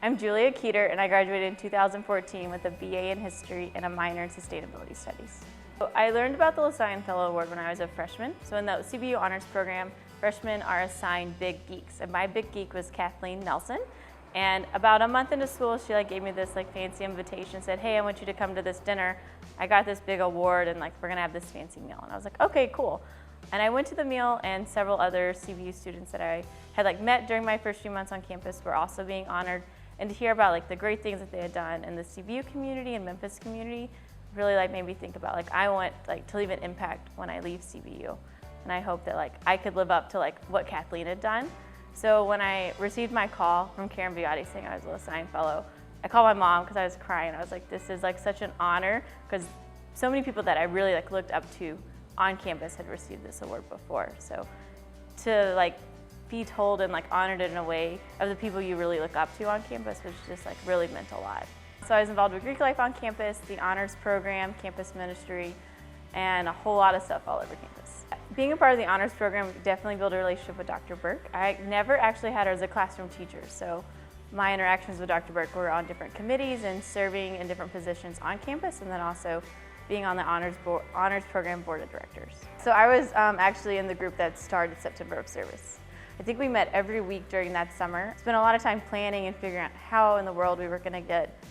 I'm Julia Kueter, and I graduated in 2014 with a BA in History and a minor in Sustainability Studies. So I learned about the Lasallian Fellow Award when I was a freshman. So in the CBU Honors Program, freshmen are assigned big geeks, and my big geek was Kathleen Nelson. And about a month into school, she gave me this fancy invitation, said, "Hey, I want you to come to this dinner. I got this big award, and we're gonna have this fancy meal." And I was like, "Okay, cool." And I went to the meal, and several other CBU students that I had met during my first few months on campus were also being honored. And to hear about the great things that they had done in the CBU community and Memphis community really made me think about I want to leave an impact when I leave CBU. And I hope that I could live up to what Kathleen had done. So when I received my call from Karen Biotti saying I was a Lasallian Fellow, I called my mom because I was crying. I was like, this is such an honor, because so many people that I really looked up to on campus had received this award before. So to be told and honored in a way of the people you really look up to on campus was just really meant a lot. So I was involved with Greek life on campus, the honors program, campus ministry, and a whole lot of stuff all over campus. Being a part of the honors program definitely built a relationship with Dr. Burke. I never actually had her as a classroom teacher, so my interactions with Dr. Burke were on different committees and serving in different positions on campus, and then also being on the honors program board of directors. So I was actually in the group that started September of Service. I think we met every week during that summer. Spent a lot of time planning and figuring out how in the world we were going to get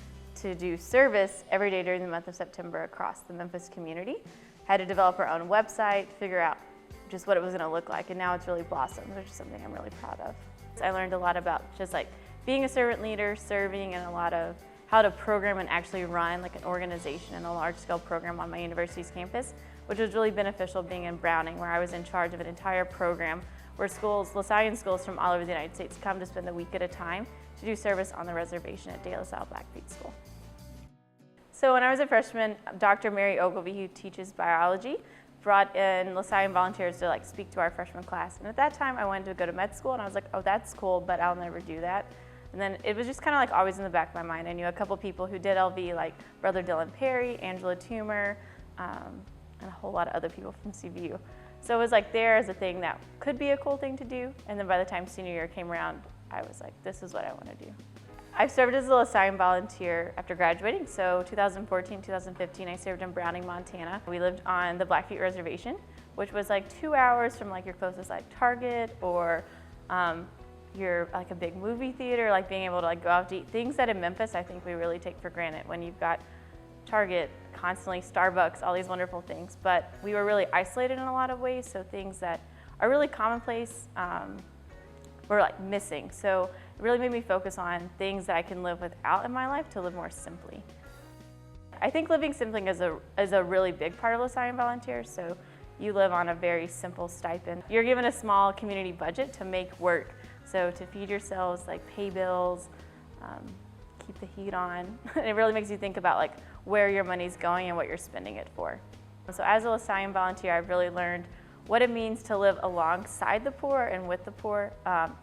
to do service every day during the month of September across the Memphis community. Had to develop our own website, figure out just what it was going to look like, and now it's really blossomed, which is something I'm really proud of. So I learned a lot about just being a servant leader, serving, and a lot of how to program and actually run an organization and a large-scale program on my university's campus, which was really beneficial being in Browning, where I was in charge of an entire program where Lasallian schools from all over the United States come to spend a week at a time to do service on the reservation at De La Salle Blackfeet School. So when I was a freshman, Dr. Mary Ogilvie, who teaches biology, brought in Lasallian volunteers to speak to our freshman class. And at that time, I wanted to go to med school, and I was like, oh, that's cool, but I'll never do that. And then it was just kind of always in the back of my mind. I knew a couple people who did LV, like Brother Dylan Perry, Angela Toomer, and a whole lot of other people from CBU. So it was there as a thing that could be a cool thing to do. And then by the time senior year came around, I was like, this is what I want to do. I've served as a Lasallian volunteer after graduating. So 2014, 2015, I served in Browning, Montana. We lived on the Blackfeet Reservation, which was 2 hours from your closest Target or your a big movie theater, being able to go out to eat. Things that in Memphis I think we really take for granted when you've got Target, constantly Starbucks, all these wonderful things. But we were really isolated in a lot of ways, so things that are really commonplace were missing. So it really made me focus on things that I can live without in my life to live more simply. I think living simply is a really big part of Lasallian Volunteers. So you live on a very simple stipend. You're given a small community budget to make work. So to feed yourselves, pay bills, keep the heat on. It really makes you think about where your money's going and what you're spending it for. So as a Lasallian volunteer, I've really learned what it means to live alongside the poor and with the poor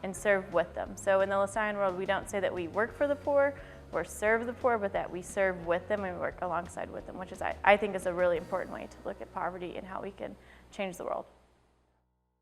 and serve with them. So in the Lasallian world, we don't say that we work for the poor or serve the poor, but that we serve with them and work alongside with them, which is, I think, is a really important way to look at poverty and how we can change the world.